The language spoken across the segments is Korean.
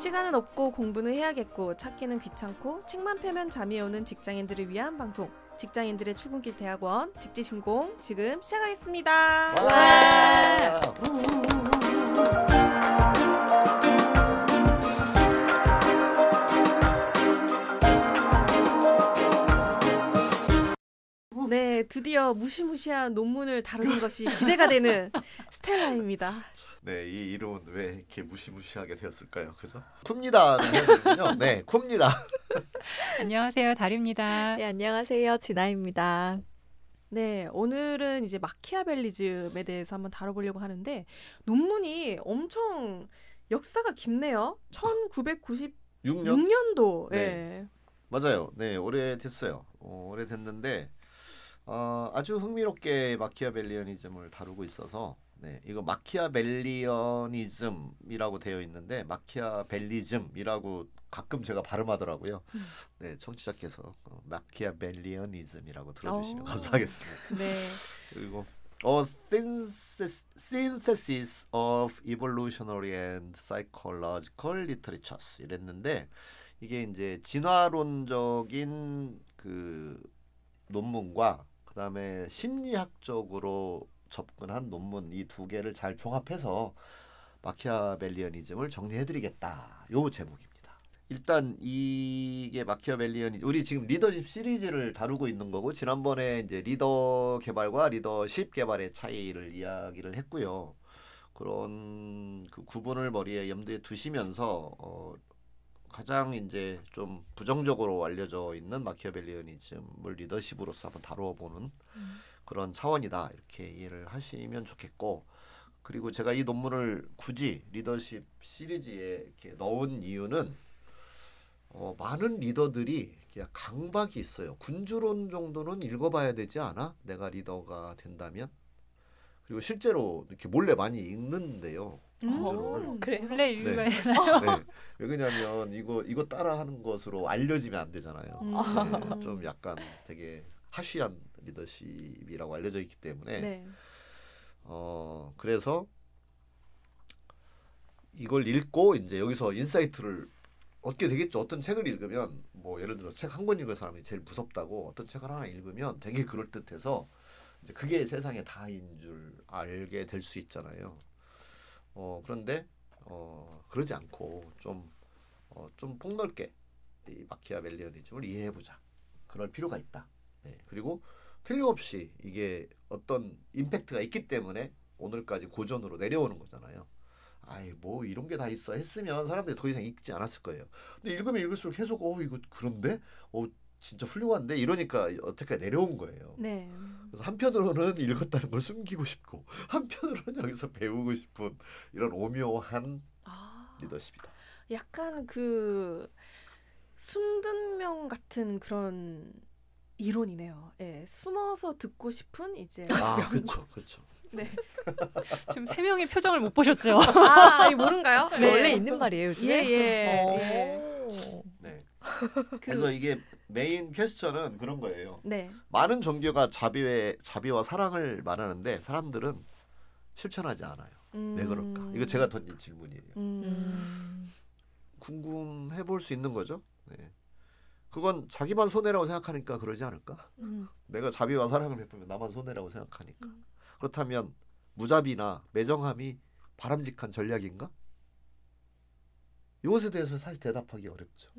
시간은 없고 공부는 해야겠고 찾기는 귀찮고 책만 펴면 잠이 오는 직장인들을 위한 방송 직장인들의 출근길 대학원 직지신공 지금 시작하겠습니다. 와! 네, 드디어 무시무시한 논문을 다루는 것이 기대가 되는 스텔라입니다. 네, 이 이름은 왜 이렇게 무시무시하게 되었을까요? 그죠? 쿱니다는 해야 되는군요. 네, 쿱니다. 안녕하세요, 달입니다. 네, 안녕하세요, 진아입니다. 네, 오늘은 이제 마키아벨리즘에 대해서 한번 다뤄보려고 하는데 논문이 엄청 역사가 깊네요. 1996년도. 네. 네. 맞아요. 네, 오래됐어요. 오래됐는데 아주 흥미롭게 마키아벨리언이즘을 다루고 있어서 네, 이거 마키아벨리언이즘이라고 되어 있는데 마키아벨리즘이라고 가끔 제가 발음하더라고요. 네, 청취자께서 마키아벨리언이즘이라고 들어주시면 감사하겠습니다. 네. 그리고 synthesis of evolutionary and psychological literatures 이랬는데 이게 이제 진화론적인 그 논문과 그다음에 심리학적으로 접근한 논문 이 두 개를 잘 종합해서 마키아벨리언이즘을 정리해드리겠다. 요 제목입니다. 일단 이게 마키아벨리언이 우리 지금 리더십 시리즈를 다루고 있는 거고 지난번에 이제 리더 개발과 리더십 개발의 차이를 이야기를 했고요. 그런 그 구분을 머리에 염두에 두시면서 가장 이제 좀 부정적으로 알려져 있는 마키아벨리언이즘을 리더십으로서 한번 다뤄보는 그런 차원이다 이렇게 이해를 하시면 좋겠고 그리고 제가 이 논문을 굳이 리더십 시리즈에 이렇게 넣은 이유는 많은 리더들이 강박이 있어요. 군주론 정도는 읽어봐야 되지 않아? 내가 리더가 된다면? 그리고 실제로 이렇게 몰래 많이 읽는데요. 군주론을. 그래요? 원래 읽어야 네. 되나요? 네. 왜 그러냐면 이거 따라하는 것으로 알려지면 안 되잖아요. 네. 좀 약간 되게 하시한 리더십이라고 알려져 있기 때문에 네. 그래서 이걸 읽고 이제 여기서 인사이트를 얻게 되겠죠. 어떤 책을 읽으면 뭐 예를 들어 책 한 권 읽은 사람이 제일 무섭다고 어떤 책을 하나 읽으면 되게 그럴듯해서 이제 그게 세상의 다인 줄 알게 될 수 있잖아요. 그런데 그러지 않고 좀 폭넓게 이 마키아벨리언이즘을 이해해보자. 그럴 필요가 있다. 네. 그리고 틀림없이 이게 어떤 임팩트가 있기 때문에 오늘까지 고전으로 내려오는 거잖아요. 아이 뭐 이런 게 다 있어 했으면 사람들이 더 이상 읽지 않았을 거예요. 근데 읽으면 읽을수록 계속 이거 그런데 진짜 훌륭한데 이러니까 어떻게 내려온 거예요. 네. 그래서 한편으로는 읽었다는 걸 숨기고 싶고 한편으로는 여기서 배우고 싶은 이런 오묘한 리더십이다. 약간 그 숨든 명 같은 그런 이론이네요. 예, 숨어서 듣고 싶은 이제 그렇죠, 그렇죠. 네. 지금 세 명의 표정을 못 보셨죠? 이 모른가요? 네. 원래 있는 말이에요, 요즘에? 예. 네. 그래서 이게 메인 퀘스천은 그런 거예요. 네. 많은 종교가 자비와 사랑을 말하는데 사람들은 실천하지 않아요. 왜 그럴까? 이거 제가 던진 질문이에요. 궁금해 볼 수 있는 거죠. 네. 그건 자기만 손해라고 생각하니까 그러지 않을까? 내가 자비와 사랑을 베푸면 나만 손해라고 생각하니까. 그렇다면 무자비나 매정함이 바람직한 전략인가? 이것에 대해서 사실 대답하기 어렵죠.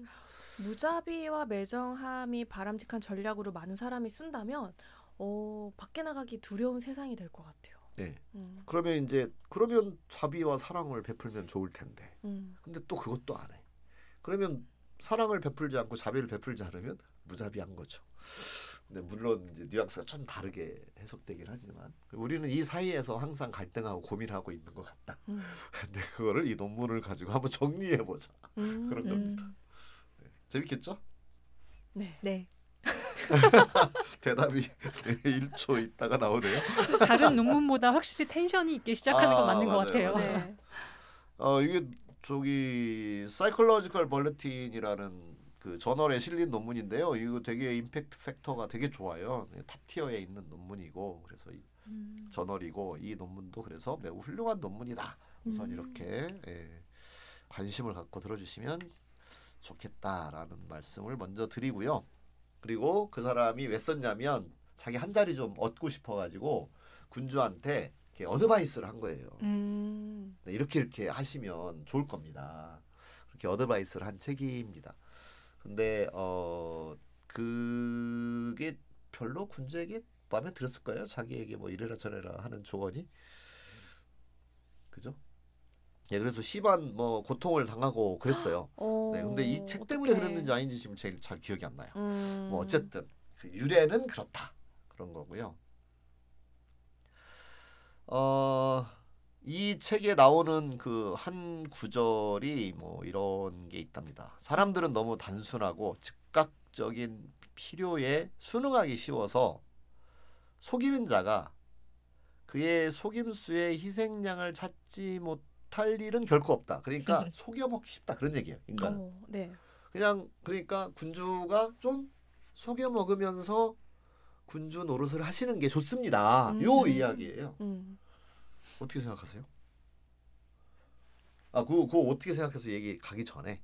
무자비와 매정함이 바람직한 전략으로 많은 사람이 쓴다면 밖에 나가기 두려운 세상이 될 것 같아요. 네. 그러면 자비와 사랑을 베풀면 좋을 텐데. 근데 또 그것도 안 해. 그러면 사랑을 베풀지 않고 자비를 베풀지 않으면 무자비한 거죠. 근데 물론 이제 뉘앙스가 좀 다르게 해석되긴 하지만 우리는 이 사이에서 항상 갈등하고 고민하고 있는 것 같다. 근데 그거를 이 논문을 가지고 한번 정리해 보자. 그런 겁니다. 네. 재밌겠죠? 네. 네. 대답이 1초 있다가 나오네요. 다른 논문보다 확실히 텐션이 있게 시작하는 건 맞는 것 같아요. 네. 이게 Psychological Bulletin이라는 그 저널에 실린 논문인데요. 이거 되게 임팩트 팩터가 되게 좋아요. 탑 티어에 있는 논문이고 그래서 이 저널이고 이 논문도 그래서 매우 훌륭한 논문이다. 우선 이렇게 관심을 갖고 들어주시면 좋겠다라는 말씀을 먼저 드리고요. 그리고 그 사람이 왜 썼냐면 자기 한 자리 좀 얻고 싶어가지고 군주한테 이렇게 어드바이스를 한 거예요. 네, 이렇게 하시면 좋을 겁니다. 그렇게 어드바이스를 한 책입니다. 근데 그게 별로 군주에게 마음에 들었을 거예요. 자기에게 뭐 이래라 저래라 하는 조언이. 그죠? 예, 그래서 시반 뭐 고통을 당하고 그랬어요. 네, 근데 이 책 때문에 어떡해. 그랬는지 아닌지 지금 제일 잘 기억이 안 나요. 뭐 어쨌든 그 유래는 그렇다 그런 거고요. 이 책에 나오는 그 한 구절이 뭐 이런 게 있답니다. 사람들은 너무 단순하고 즉각적인 필요에 순응하기 쉬워서 속이는 자가 그의 속임수의 희생양을 찾지 못할 일은 결코 없다. 그러니까 속여먹기 쉽다 그런 얘기예요. 인간은. 네. 그냥 그러니까 군주가 좀 속여먹으면서 군주 노릇을 하시는 게 좋습니다. 요 이야기예요. 어떻게 생각하세요? 그거 어떻게 생각해서 얘기 가기 전에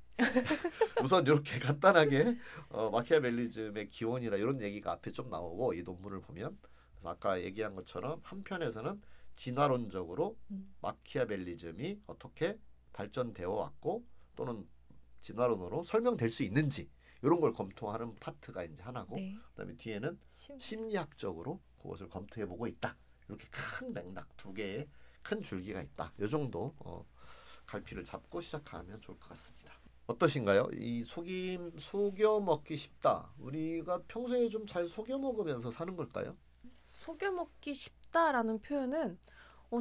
우선 이렇게 간단하게 마키아벨리즘의 기원이나 이런 얘기가 앞에 좀 나오고 이 논문을 보면 그래서 아까 얘기한 것처럼 한편에서는 진화론적으로 마키아벨리즘이 어떻게 발전되어 왔고 또는 진화론으로 설명될 수 있는지 이런 걸 검토하는 파트가 이제 하나고 네. 그다음에 뒤에는 심리학적으로 그것을 검토해보고 있다. 이렇게 큰 맥락 두 개의 큰 줄기가 있다. 이 정도 갈피를 잡고 시작하면 좋을 것 같습니다. 어떠신가요? 이 속여 먹기 쉽다. 우리가 평소에 좀 잘 속여 먹으면서 사는 걸까요? 속여 먹기 쉽다라는 표현은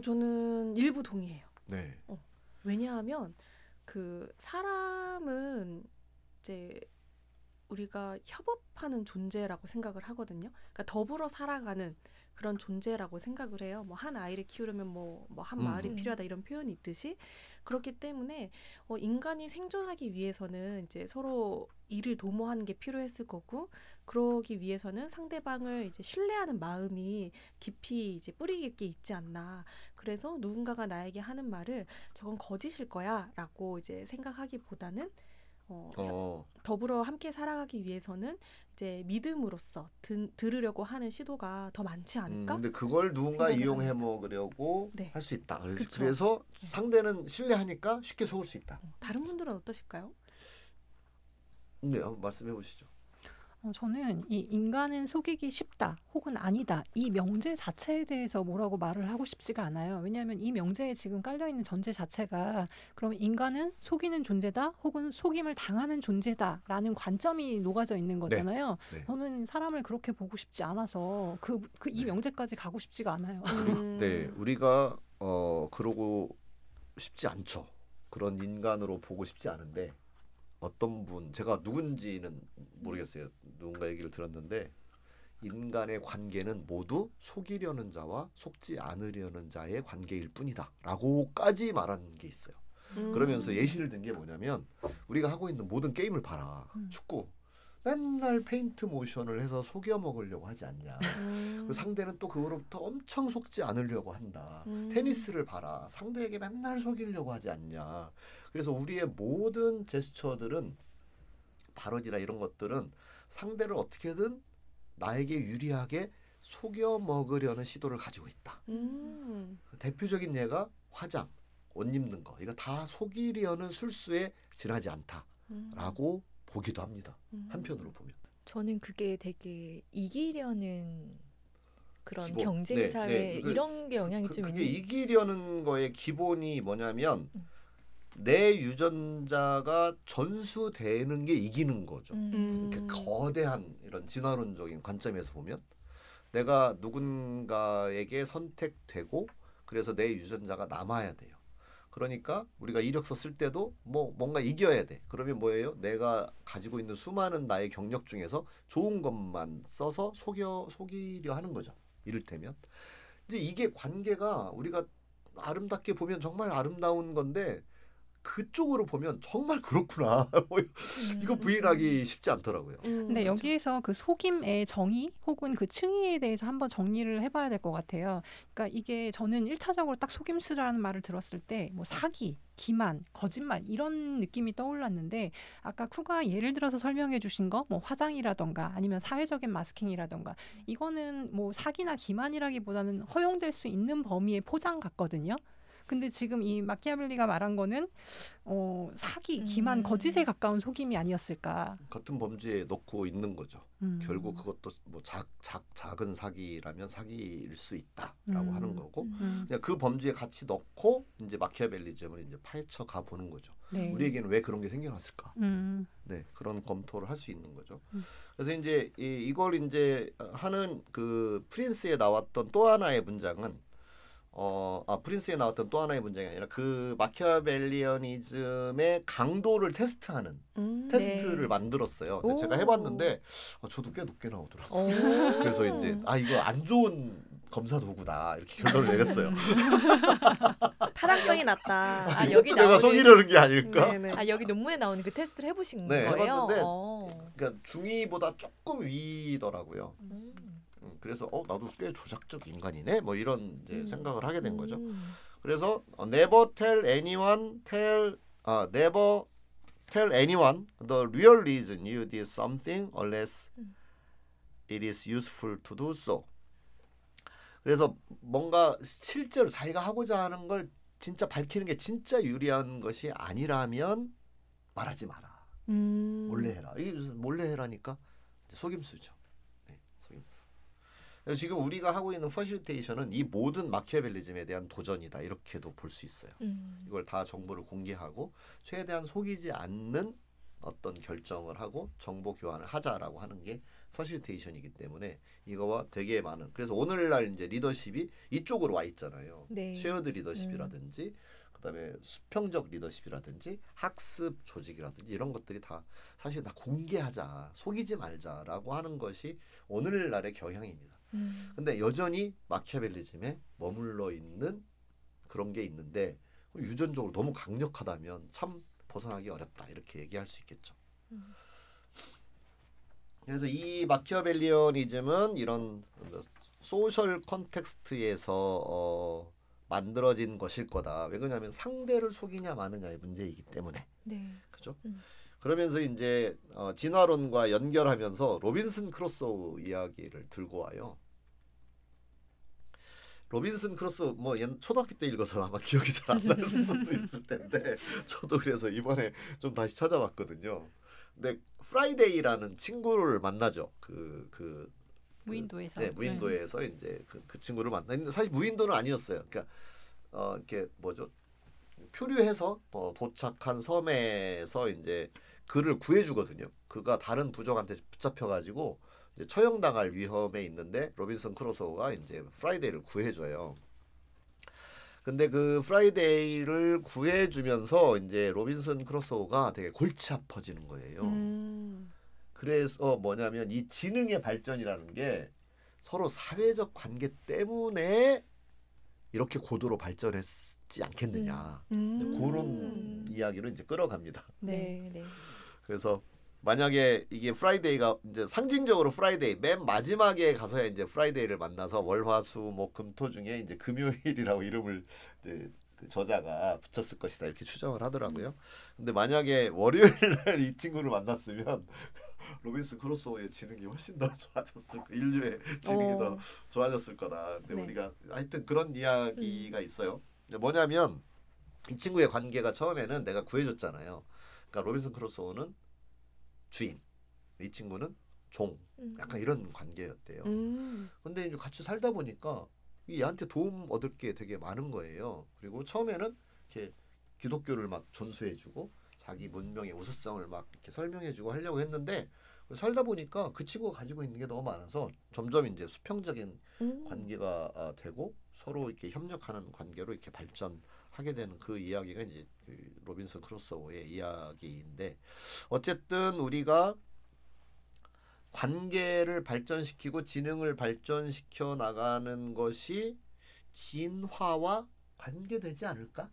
저는 일부 동의해요. 네. 왜냐하면 그 사람은 이제 우리가 협업하는 존재라고 생각을 하거든요. 그러니까 더불어 살아가는 그런 존재라고 생각을 해요. 뭐 한 아이를 키우려면 뭐 한 마을이 필요하다 이런 표현이 있듯이 그렇기 때문에 인간이 생존하기 위해서는 이제 서로 일을 도모하는 게 필요했을 거고 그러기 위해서는 상대방을 이제 신뢰하는 마음이 깊이 이제 뿌리 깊게 있지 않나. 그래서 누군가가 나에게 하는 말을 저건 거짓일 거야라고 이제 생각하기보다는 더불어 함께 살아가기 위해서는 이제 믿음으로써 들으려고 하는 시도가 더 많지 않을까? 근데 그걸 누군가 생각을 이용해 합니다. 먹으려고 네. 할 수 있다. 그쵸. 그래서 네. 상대는 신뢰하니까 쉽게 속을 수 있다. 다른 분들은 어떠실까요? 네, 한번 말씀해 보시죠. 저는 이 인간은 속이기 쉽다 혹은 아니다 이 명제 자체에 대해서 뭐라고 말을 하고 싶지가 않아요. 왜냐하면 이 명제에 지금 깔려있는 전제 자체가 그럼 인간은 속이는 존재다 혹은 속임을 당하는 존재다라는 관점이 녹아져 있는 거잖아요. 네. 저는 사람을 그렇게 보고 싶지 않아서 이 명제까지 가고 싶지가 않아요. 네, 우리가 그러고 싶지 않죠. 그런 인간으로 보고 싶지 않은데 어떤 분 제가 누군지는 모르겠어요. 누군가 얘기를 들었는데 인간의 관계는 모두 속이려는 자와 속지 않으려는 자의 관계일 뿐이다 라고까지 말한 게 있어요. 그러면서 예시를 든 게 뭐냐면 우리가 하고 있는 모든 게임을 봐라. 축구 맨날 페인트 모션을 해서 속여 먹으려고 하지 않냐. 그리고 상대는 또 그거로부터 엄청 속지 않으려고 한다. 테니스를 봐라. 상대에게 맨날 속이려고 하지 않냐. 그래서 우리의 모든 제스처들은 발언이나 이런 것들은 상대를 어떻게든 나에게 유리하게 속여 먹으려는 시도를 가지고 있다. 대표적인 예가 화장, 옷 입는 거. 이거 다 속이려는 술수에 지나지 않다라고 보기도 합니다. 한편으로 보면. 저는 그게 되게 이기려는 그런 기본. 경쟁 네, 사회 네. 이런 게 영향이 좀 그게 있는. 이기려는 거의 기본이 뭐냐면 내 유전자가 전수되는 게 이기는 거죠. 이렇게 거대한 이런 진화론적인 관점에서 보면 내가 누군가에게 선택되고 그래서 내 유전자가 남아야 돼요. 그러니까 우리가 이력서 쓸 때도 뭔가 이겨야 돼. 그러면 뭐예요? 내가 가지고 있는 수많은 나의 경력 중에서 좋은 것만 써서 속이려 하는 거죠. 이를테면 이제 이게 관계가 우리가 아름답게 보면 정말 아름다운 건데 그쪽으로 보면 정말 그렇구나. 뭐 이거 부인하기 쉽지 않더라고요. 근데 그렇죠. 여기에서 그 속임의 정의 혹은 그 층위에 대해서 한번 정리를 해봐야 될 것 같아요. 그러니까 이게 저는 1차적으로 딱 속임수라는 말을 들었을 때 뭐 사기, 기만, 거짓말 이런 느낌이 떠올랐는데 아까 쿠가 예를 들어서 설명해 주신 거 뭐 화장이라던가 아니면 사회적인 마스킹이라던가 이거는 뭐 사기나 기만이라기보다는 허용될 수 있는 범위의 포장 같거든요. 근데 지금 이 마키아벨리가 말한 거는 사기, 기만, 거짓에 가까운 속임이 아니었을까. 같은 범죄에 넣고 있는 거죠. 음. 결국 그것도 뭐 작은 사기라면 사기일 수 있다라고 하는 거고 그냥 그 범죄에 같이 넣고 이제 마키아벨리즘을 이제 파헤쳐 가 보는 거죠. 네. 우리에게는 왜 그런 게 생겨났을까? 네, 그런 검토를 할 수 있는 거죠. 그래서 이제 이걸 이제 하는 그 프린스에 나왔던 또 하나의 문장은 프린스에 나왔던 또 하나의 문장이 아니라 그 마키아벨리언이즘의 강도를 테스트하는 테스트를 네. 만들었어요. 오. 제가 해봤는데 저도 꽤 높게 나오더라고요. 오. 그래서 이제 이거 안 좋은 검사 도구다 이렇게 결론을 내렸어요. 타당성이 낮다. 아, 여기 내가 나오는 속이려는 게 아닐까? 네네. 아, 여기 논문에 나오는 그 테스트를 해보신 네, 거예요? 해봤는데 어. 그러니까 중위보다 조금 위더라고요. 음. 그래서 나도 꽤 조작적 인간이네. 뭐 이런 이제 생각을 하게 된 거죠. 음. 그래서 never tell anyone the real reason you did something unless it is useful to do so. 그래서 뭔가 실제로 자기가 하고자 하는 걸 진짜 밝히는 게 진짜 유리한 것이 아니라면 말하지 마라. 몰래 해라. 이게 몰래 해라니까 속임수죠. 네, 속임수. 그래서 지금 우리가 하고 있는 퍼실테이션은 이 모든 마키아벨리즘에 대한 도전이다. 이렇게도 볼 수 있어요. 이걸 다 정보를 공개하고 최대한 속이지 않는 어떤 결정을 하고 정보 교환을 하자라고 하는 게 퍼실테이션이기 때문에 이거와 되게 많은 그래서 오늘날 이제 리더십이 이쪽으로 와 있잖아요. 네. 쉐어드 리더십이라든지 그다음에 수평적 리더십이라든지 학습 조직이라든지 이런 것들이 다 사실 다 공개하자, 속이지 말자라고 하는 것이 오늘날의 경향입니다. 근데 여전히 마키아벨리즘에 머물러 있는 그런 게 있는데 유전적으로 너무 강력하다면 참 벗어나기 어렵다 이렇게 얘기할 수 있겠죠. 그래서 이 마키아벨리언이즘은 이런 소셜 컨텍스트에서 만들어진 것일 거다. 왜 그러냐면 상대를 속이냐 마느냐의 문제이기 때문에. 네. 그죠? 그러면서 이제 진화론과 연결하면서 로빈슨 크루소우 이야기를 들고 와요. 로빈슨 크루소우 뭐 초등학교 때 읽어서 아마 기억이 잘 안 날 수도 있을 텐데 저도 그래서 이번에 좀 다시 찾아봤거든요. 근데 프라이데이라는 친구를 만나죠. 무인도에서. 네, 무인도에서 이제 그 친구를 만났는데 사실 무인도는 아니었어요. 그러니까 이렇게 뭐죠? 표류해서 도착한 섬에서 이제 그를 구해주거든요. 그가 다른 부족한테 붙잡혀가지고 이제 처형당할 위험에 있는데 로빈슨 크루소우가 이제 프라이데이를 구해줘요. 근데 그 프라이데이를 구해주면서 이제 로빈슨 크루소우가 되게 골치 아파지는 거예요. 그래서 뭐냐면 이 지능의 발전이라는 게 서로 사회적 관계 때문에 이렇게 고도로 발전했지 않겠느냐. 그런 이야기로 이제 끌어갑니다. 네. 네. 그래서 만약에 이게 프라이데이가 이제 상징적으로 프라이데이 맨 마지막에 가서야 이제 프라이데이를 만나서 월화수목금토 중에 이제 금요일이라고 이름을 이제 그 저자가 붙였을 것이다 이렇게 추정을 하더라고요. 근데 만약에 월요일 날 이 친구를 만났으면 로빈슨 크루소우의 지능이 훨씬 더 좋아졌을 거, 인류의 지능이 더 좋아졌을 거다. 근데 네. 우리가 하여튼 그런 이야기가 있어요. 뭐냐면 이 친구의 관계가 처음에는 내가 구해줬잖아요. 그러니까 로빈슨 크루소우는 주인, 이 친구는 종, 약간 이런 관계였대요. 근데 이제 같이 살다 보니까 얘한테 도움 얻을 게 되게 많은 거예요. 그리고 처음에는 이렇게 기독교를 막 전수해주고 자기 문명의 우수성을 막 이렇게 설명해주고 하려고 했는데 살다 보니까 그 친구가 가지고 있는 게 너무 많아서 점점 이제 수평적인 관계가 되고 서로 이렇게 협력하는 관계로 이렇게 발전하게 되는 그 이야기가 이제 그 로빈슨 크루소우의 이야기인데 어쨌든 우리가 관계를 발전시키고 지능을 발전시켜 나가는 것이 진화와 관계되지 않을까?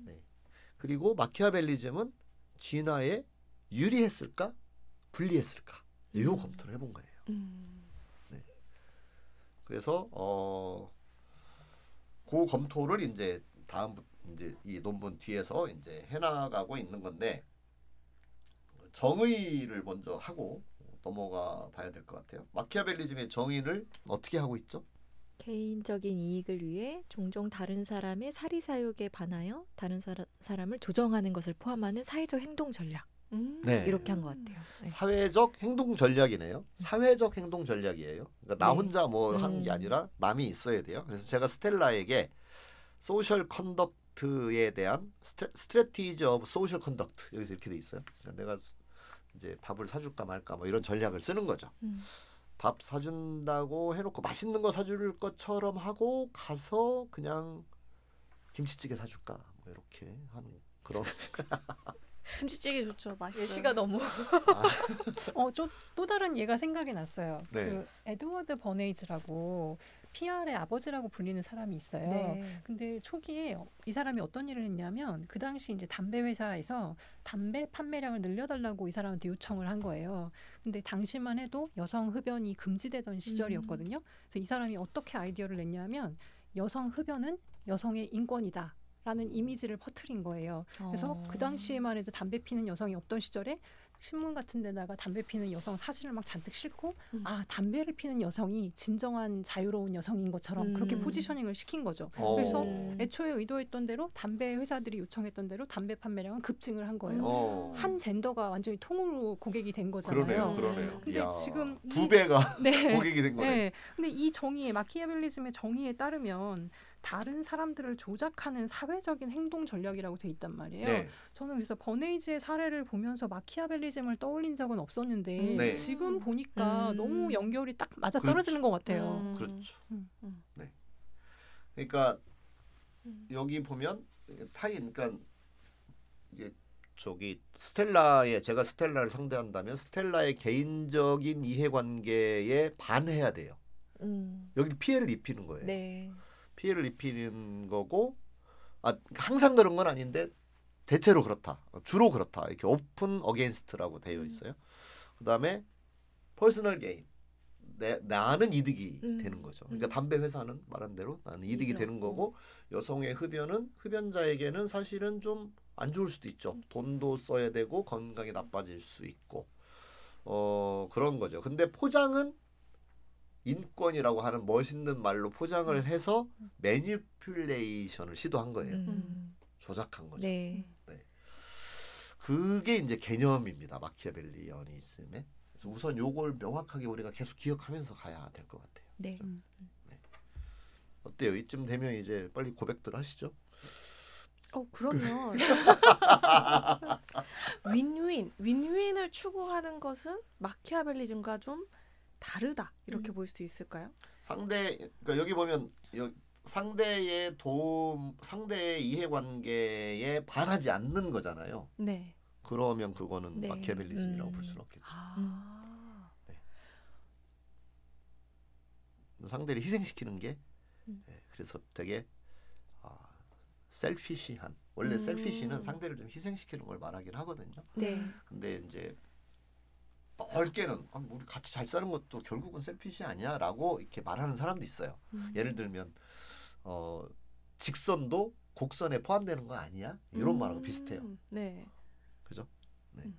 네. 그리고 마키아벨리즘은 진화에 유리했을까, 불리했을까, 이 검토를 해본 거예요. 네. 그래서 그 검토를 이제 다음 이제 이 논문 뒤에서 이제 해나가고 있는 건데 정의를 먼저 하고 넘어가 봐야 될 것 같아요. 마키아벨리즘의 정의를 어떻게 하고 있죠? 개인적인 이익을 위해 종종 다른 사람의 사리사욕에 반하여 다른 사람을 조정하는 것을 포함하는 사회적 행동 전략. 네. 이렇게 한 것 같아요. 네. 사회적 행동 전략이네요. 사회적 행동 전략이에요. 그러니까 나 네. 혼자 뭐 하는 게 아니라 남이 있어야 돼요. 그래서 제가 스텔라에게 소셜 컨덕트에 대한 스트래티지 오브 소셜 컨덕트 여기서 이렇게 돼 있어요. 그러니까 내가 이제 밥을 사줄까 말까 뭐 이런 전략을 쓰는 거죠. 밥 사준다고 해놓고 맛있는 거 사줄 것처럼 하고 가서 그냥 김치찌개 사줄까 뭐 이렇게 하는 그런. 김치찌개 좋죠. 맛있어요. 예시가 너무 또 다른 예가 생각이 났어요. 네. 그 에드워드 버네이즈라고 PR의 아버지라고 불리는 사람이 있어요. 네. 근데 초기에 이 사람이 어떤 일을 했냐면 그 당시 이제 담배 회사에서 담배 판매량을 늘려달라고 이 사람한테 요청을 한 거예요. 근데 당시만 해도 여성 흡연이 금지되던 시절이었거든요. 그래서 이 사람이 어떻게 아이디어를 냈냐면 여성 흡연은 여성의 인권이다. 라는 이미지를 퍼뜨린 거예요. 그래서 그 당시에만 해도 담배 피는 여성이 없던 시절에 신문 같은 데다가 담배 피는 여성 사진을 막 잔뜩 싣고 담배를 피는 여성이 진정한 자유로운 여성인 것처럼 그렇게 포지셔닝을 시킨 거죠. 그래서 애초에 의도했던 대로 담배 회사들이 요청했던 대로 담배 판매량은 급증을 한 거예요. 한 젠더가 완전히 통으로 고객이 된 거잖아요. 그러네요. 근데 이야, 지금 두 배가 네. 고객이 된 거네. 네. 근데 이 정의에 마키아벨리즘의 정의에 따르면 다른 사람들을 조작하는 사회적인 행동 전략이라고 돼 있단 말이에요. 네. 저는 그래서 버네이즈의 사례를 보면서 마키아벨리즘을 떠올린 적은 없었는데 네. 지금 보니까 너무 연결이 딱 맞아 떨어지는 것 같아요. 그렇죠. 네. 그러니까 여기 보면 타인, 그러니까 이게 저기 스텔라의 제가 스텔라를 상대한다면 스텔라의 개인적인 이해관계에 반해야 돼요. 여기 피해를 입히는 거예요. 네. 피해를 입히는 거고, 항상 그런 건 아닌데 대체로 그렇다, 주로 그렇다. 이렇게 오픈 어게인스트라고 되어 있어요. 그다음에 퍼스널 게인, 나는 이득이 되는 거죠. 그러니까 담배 회사는 말한 대로 나는 이득이 되는 거고, 여성의 흡연은 흡연자에게는 사실은 좀 안 좋을 수도 있죠. 돈도 써야 되고 건강이 나빠질 수 있고 그런 거죠. 근데 포장은 인권이라고 하는 멋있는 말로 포장을 해서 매니플레이션을 시도한 거예요. 조작한 거죠. 네. 그게 이제 개념입니다. 마키아벨리언이즘의. 그래서 우선 요걸 명확하게 우리가 계속 기억하면서 가야 될 것 같아요. 네. 네. 어때요? 이쯤 되면 이제 빨리 고백들 하시죠. 그러면 윈윈을 추구하는 것은 마키아벨리즘과 좀 다르다 이렇게 볼 수 있을까요? 그러니까 여기 보면 상대의 도움, 상대의 이해관계에 반하지 않는 거잖아요. 네. 그러면 그거는 네. 마키아벨리즘이라고 볼 수는 없겠죠. 네. 상대를 희생시키는 게 그래서 되게 셀피시한, 원래 셀피시는 상대를 좀 희생시키는 걸 말하긴 하거든요. 네. 근데 이제 넓게는 우리 같이 잘 사는 것도 결국은 셀피시 아니야라고 이렇게 말하는 사람도 있어요. 예를 들면 직선도 곡선에 포함되는 거 아니야? 이런 말하고 비슷해요. 네. 그죠? 네.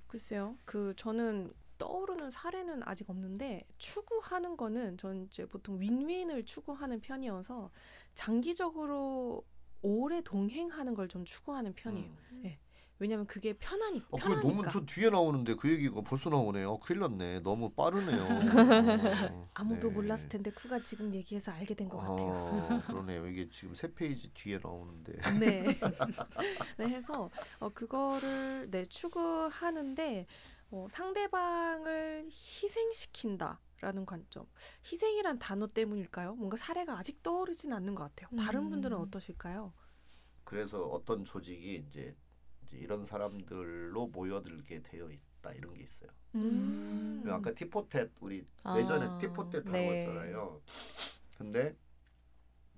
글쎄요. 저는 떠오르는 사례는 아직 없는데 추구하는 거는 전 이제 보통 윈윈을 추구하는 편이어서 장기적으로 오래 동행하는 걸 좀 추구하는 편이에요. 네. 왜냐면 그게 편하니까. 그게 너무 저 뒤에 나오는데 그 얘기가 벌써 나오네요. 큰일 났네. 너무 빠르네요. 아무도 네. 몰랐을 텐데 쿠가 지금 얘기해서 알게 된 것 같아요. 그러네요. 이게 지금 3페이지 뒤에 나오는데. 네. 네, 해서 그거를 추구하는데 상대방을 희생시킨다라는 관점. 희생이란 단어 때문일까요? 뭔가 사례가 아직 떠오르진 않는 것 같아요. 다른 분들은 어떠실까요? 그래서 어떤 조직이 이제 이런 사람들로 모여들게 되어 있다 이런 게 있어요. 아까 티포텟 우리 예전에 티포텟 다뤘잖아요. 근데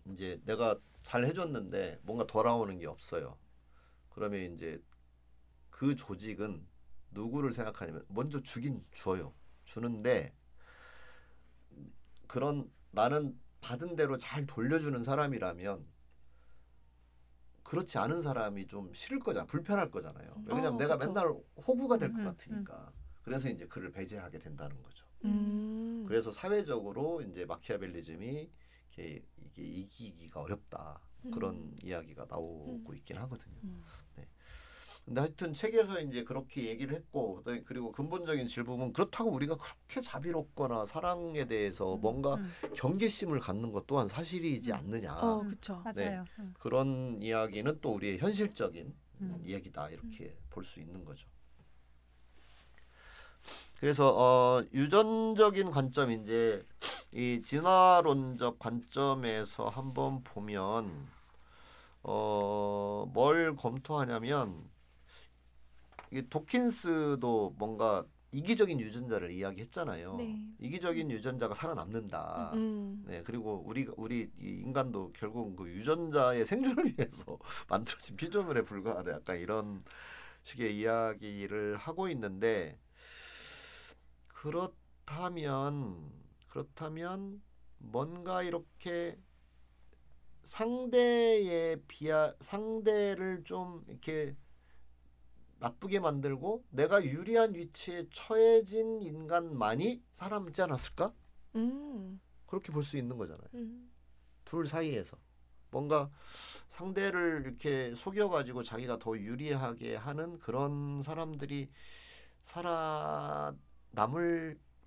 이제 내가 잘 해줬는데 뭔가 돌아오는 게 없어요. 그러면 이제 그 조직은 누구를 생각하냐면 먼저 주긴 줘요. 주는데 그런 나는 받은 대로 잘 돌려주는 사람이라면 그렇지 않은 사람이 좀 싫을 거잖아. 불편할 거잖아요. 왜냐하면 내가 그쵸. 맨날 호구가 될 것 같으니까. 그래서 이제 그를 배제하게 된다는 거죠. 그래서 사회적으로 이제 마키아벨리즘이 이게 이기기가 어렵다. 그런 이야기가 나오고 있긴 하거든요. 네. 근데 하여튼 책에서 이제 그렇게 얘기를 했고 그리고 근본적인 질문은 그렇다고 우리가 그렇게 자비롭거나 사랑에 대해서 뭔가 경계심을 갖는 것 또한 사실이지 않느냐. 그렇죠. 맞아요. 그런 이야기는 또 우리의 현실적인 이야기다 이렇게 볼 수 있는 거죠. 그래서 유전적인 관점 이제 이 진화론적 관점에서 한번 보면 뭘 검토하냐면 이 도킨스도 뭔가 이기적인 유전자를 이야기했잖아요. 네. 이기적인 유전자가 살아남는다. 네, 그리고 우리 이 인간도 결국 그 유전자의 생존을 위해서 만들어진 피조물에 불과하다. 약간 이런 식의 이야기를 하고 있는데 그렇다면 뭔가 이렇게 상대를 좀 이렇게 나쁘게 만들고 내가 유리한 위치에 처해진 인간만이 살아남지 않았을까? 그렇게 볼 수 있는 거잖아요. 둘 사이에서 뭔가 상대를 이렇게 속여가지고 자기가 더 유리하게 하는 그런 사람들이 살아남을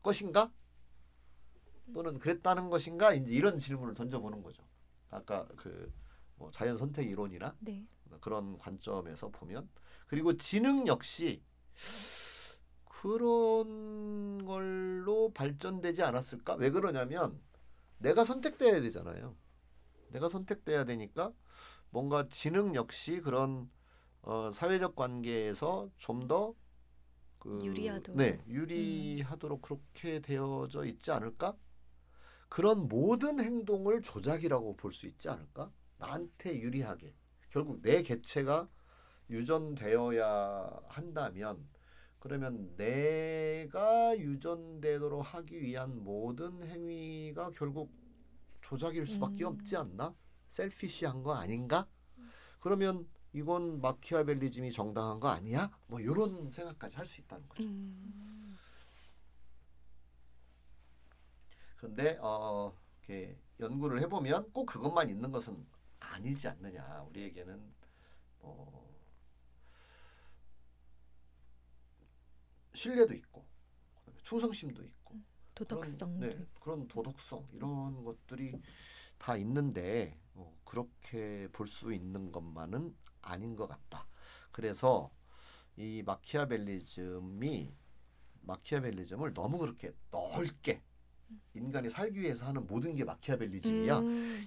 것인가? 또는 그랬다는 것인가? 이제 이런 질문을 던져보는 거죠. 아까 뭐 자연 선택 이론이나 네. 그런 관점에서 보면 그리고 지능 역시 그런 걸로 발전되지 않았을까? 왜 그러냐면 내가 선택돼야 되잖아요. 내가 선택돼야 되니까 뭔가 지능 역시 그런 사회적 관계에서 좀 더 유리하도록. 네, 유리하도록 그렇게 되어져 있지 않을까? 그런 모든 행동을 조작이라고 볼 수 있지 않을까? 나한테 유리하게. 결국 내 개체가 유전되어야 한다면 그러면 내가 유전되도록 하기 위한 모든 행위가 결국 조작일 수밖에 없지 않나? 셀피시한 거 아닌가? 그러면 이건 마키아벨리즘이 정당한 거 아니야? 뭐 이런 생각까지 할 수 있다는 거죠. 그런데 이렇게 연구를 해보면 꼭 그것만 있는 것은 아니지 않느냐. 우리에게는 신뢰도 있고 충성심도 있고 도덕성. 그런 도덕성 이런 것들이 다 있는데 그렇게 볼 수 있는 것만은 아닌 것 같다. 그래서 이 마키아벨리즘을 너무 그렇게 넓게 인간이 살기 위해서 하는 모든 게 마키아벨리즘이야.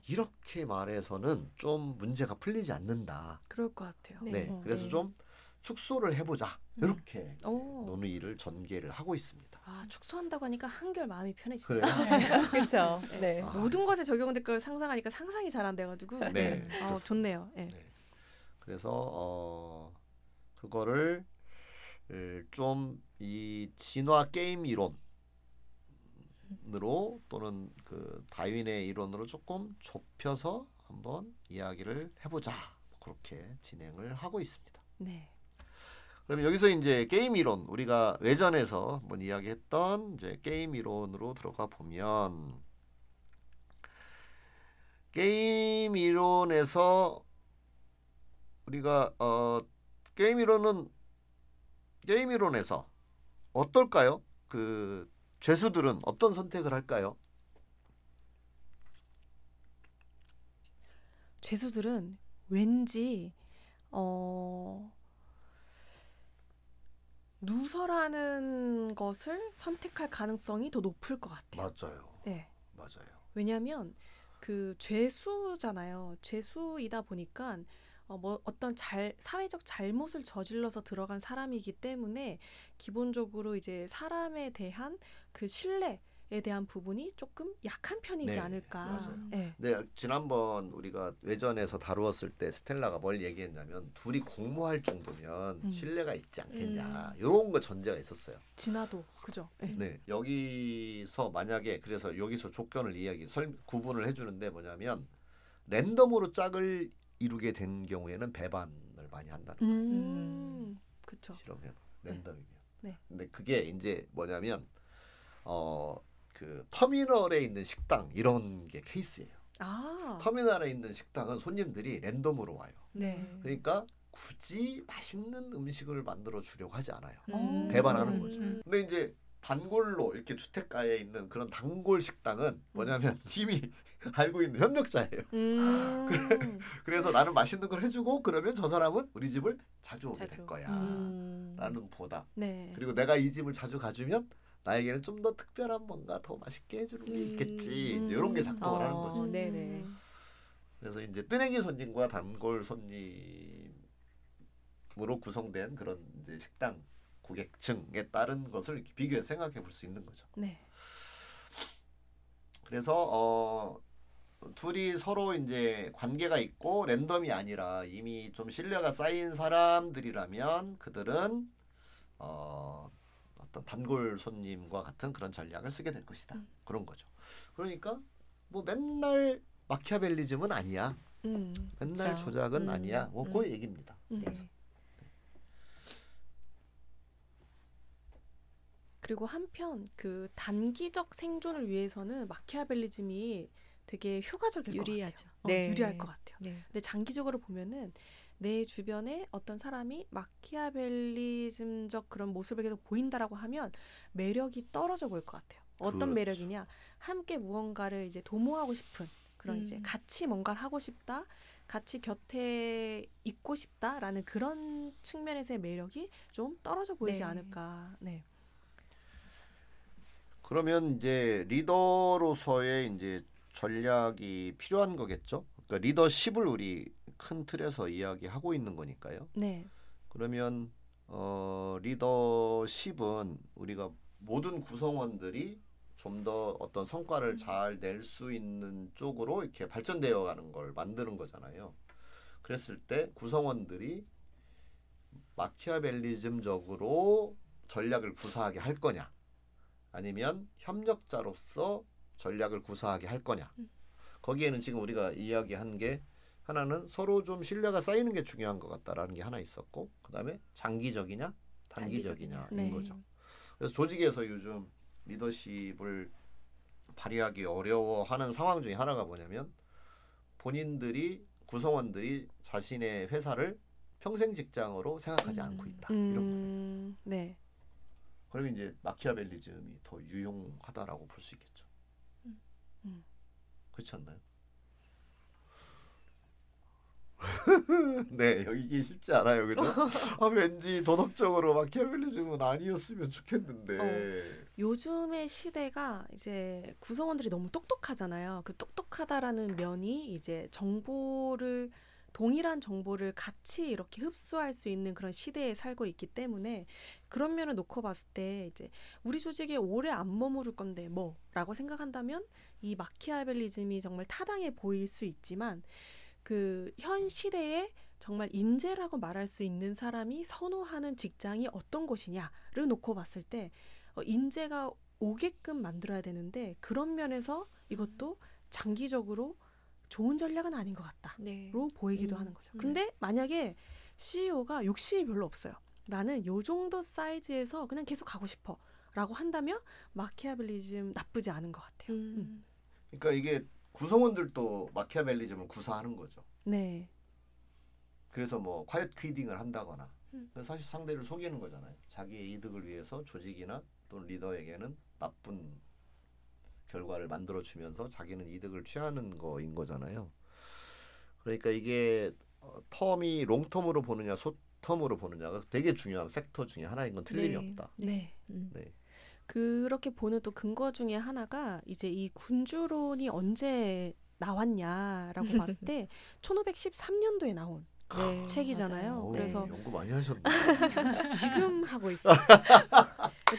이렇게 말해서는 좀 문제가 풀리지 않는다. 그럴 것 같아요. 네, 그래서 좀 축소를 해보자. 이렇게 논의를 전개를 하고 있습니다. 축소한다고 하니까 한결 마음이 편해지네요. 그래요? 그렇죠. 네. 모든 것에 적용될 걸 상상하니까 상상이 잘 안 돼가지고 네, 좋네요. 네. 네. 그래서 그거를 좀 이 진화 게임 이론으로 또는 그 다윈의 이론으로 조금 좁혀서 한번 이야기를 해보자. 그렇게 진행을 하고 있습니다. 네. 그럼 여기서 이제 게임 이론 우리가 외전에서 한번 이야기했던 이제 게임 이론으로 들어가 보면 게임 이론에서 우리가 게임 이론에서 어떨까요? 그 죄수들은 어떤 선택을 할까요? 죄수들은 왠지 누설하는 것을 선택할 가능성이 더 높을 것 같아요. 맞아요. 네. 맞아요. 왜냐하면 그 죄수잖아요. 죄수이다 보니까 어떤 사회적 잘못을 저질러서 들어간 사람이기 때문에 기본적으로 이제 사람에 대한 그 신뢰 대한 부분이 조금 약한 편이지 네, 않을까. 맞아요. 네. 네, 지난번 우리가 외전에서 다루었을 때 스텔라가 뭘 얘기했냐면 둘이 공모할 정도면 신뢰가 있지 않겠냐 이런 거 전제가 있었어요. 진화도 그죠. 네. 네, 여기서 만약에 그래서 여기서 조건을 구분을 해주는데 뭐냐면 랜덤으로 짝을 이루게 된 경우에는 배반을 많이 한다는 거예요. 그렇죠. 실험해봐. 랜덤이면. 네. 근데 그게 이제 뭐냐면 그 터미널에 있는 식당 이런 게 케이스예요. 터미널에 있는 식당은 손님들이 랜덤으로 와요. 네. 그러니까 굳이 맛있는 음식을 만들어 주려고 하지 않아요. 음. 배반하는 거죠. 근데 이제 단골로 이렇게 주택가에 있는 그런 단골 식당은 뭐냐면 이미 알고 있는 협력자예요. 그래서 나는 맛있는 걸 해주고 그러면 저 사람은 우리 집을 자주 오게 될 거야 라는 보다. 네. 그리고 내가 이 집을 자주 가주면 나에게는 좀 더 특별한 뭔가 더 맛있게 해주는 게 있겠지. 이제 이런 게 작동을 하는 거죠. 네네. 그래서 이제 뜨내기 손님과 단골 손님으로 구성된 그런 이제 식당 고객층에 따른 것을 이렇게 비교해서 생각해 볼 수 있는 거죠. 네. 그래서 둘이 서로 이제 관계가 있고 랜덤이 아니라 이미 좀 신뢰가 쌓인 사람들이라면 그들은 어떤 단골 손님과 같은 그런 전략을 쓰게 될 것이다. 그런 거죠. 그러니까 뭐 맨날 마키아벨리즘은 아니야. 맨날 그쵸. 조작은 아니야. 뭐 그 얘기입니다. 네. 그리고 한편 그 단기적 생존을 위해서는 마키아벨리즘이 되게 효과적일 유리하죠. 것 같아요. 유리할 것 같아요. 네. 근데 장기적으로 보면은 내 주변에 어떤 사람이 마키아벨리즘적 그런 모습을 계속 보인다라고 하면 매력이 떨어져 보일 것 같아요. 어떤 그렇죠. 매력이냐? 함께 무언가를 이제 도모하고 싶은 그런 이제 같이 뭔가를 하고 싶다, 같이 곁에 있고 싶다라는 그런 측면에서의 매력이 좀 떨어져 보이지 네. 않을까. 네. 그러면 이제 리더로서의 이제 전략이 필요한 거겠죠. 그러니까 리더십을 우리 큰 틀에서 이야기하고 있는 거니까요. 네. 그러면 리더십은 우리가 모든 구성원들이 좀 더 어떤 성과를 잘 낼 수 있는 쪽으로 이렇게 발전되어 가는 걸 만드는 거잖아요. 그랬을 때 구성원들이 마키아벨리즘적으로 전략을 구사하게 할 거냐, 아니면 협력자로서 전략을 구사하게 할 거냐. 거기에는 지금 우리가 이야기한 게 하나는 서로 좀 신뢰가 쌓이는 게 중요한 것 같다라는 게 하나 있었고, 그다음에 장기적이냐 단기적이냐인 네. 거죠. 그래서 조직에서 요즘 리더십을 발휘하기 어려워하는 상황 중에 하나가 뭐냐면 본인들이 구성원들이 자신의 회사를 평생 직장으로 생각하지 않고 있다. 이런 거예요. 네. 그러면 이제 마키아벨리즘이 더 유용하다라고 볼 수 있겠죠. 그렇지 않나요? 네, 이게 쉽지 않아요, 그죠? 왠지 도덕적으로 마키아벨리즘은 아니었으면 좋겠는데. 요즘의 시대가 이제 구성원들이 너무 똑똑하잖아요. 그 똑똑하다라는 면이 이제 동일한 정보를 같이 이렇게 흡수할 수 있는 그런 시대에 살고 있기 때문에 그런 면을 놓고 봤을 때 이제 우리 조직에 오래 안 머무를 건데 뭐라고 생각한다면 이 마키아벨리즘이 정말 타당해 보일 수 있지만 그 현 시대에 정말 인재라고 말할 수 있는 사람이 선호하는 직장이 어떤 곳이냐를 놓고 봤을 때 인재가 오게끔 만들어야 되는데 그런 면에서 이것도 장기적으로 좋은 전략은 아닌 것 같다로 네. 보이기도 하는 거죠. 근데 만약에 CEO가 욕심이 별로 없어요. 나는 요 정도 사이즈에서 그냥 계속 가고 싶어 라고 한다면 마키아벨리즘 나쁘지 않은 것 같아요. 그러니까 이게 구성원들도 마키아벨리즘을 구사하는 거죠. 네. 그래서 뭐 콰이엇 퀴딩을 한다거나 사실 상대를 속이는 거잖아요. 자기의 이득을 위해서 조직이나 또는 리더에게는 나쁜 결과를 만들어주면서 자기는 이득을 취하는 거인 거잖아요. 그러니까 이게 텀이 롱텀으로 보느냐 숏텀으로 보느냐가 되게 중요한 팩터 중에 하나인 건 틀림이 없다. 네. 네. 그렇게 보는 또 근거 중에 하나가 이제 이 군주론이 언제 나왔냐라고 봤을 때 1513년도에 나온 네, 책이잖아요. 맞아요. 그래서 연구 많이 하셨네. 지금 하고 있어요.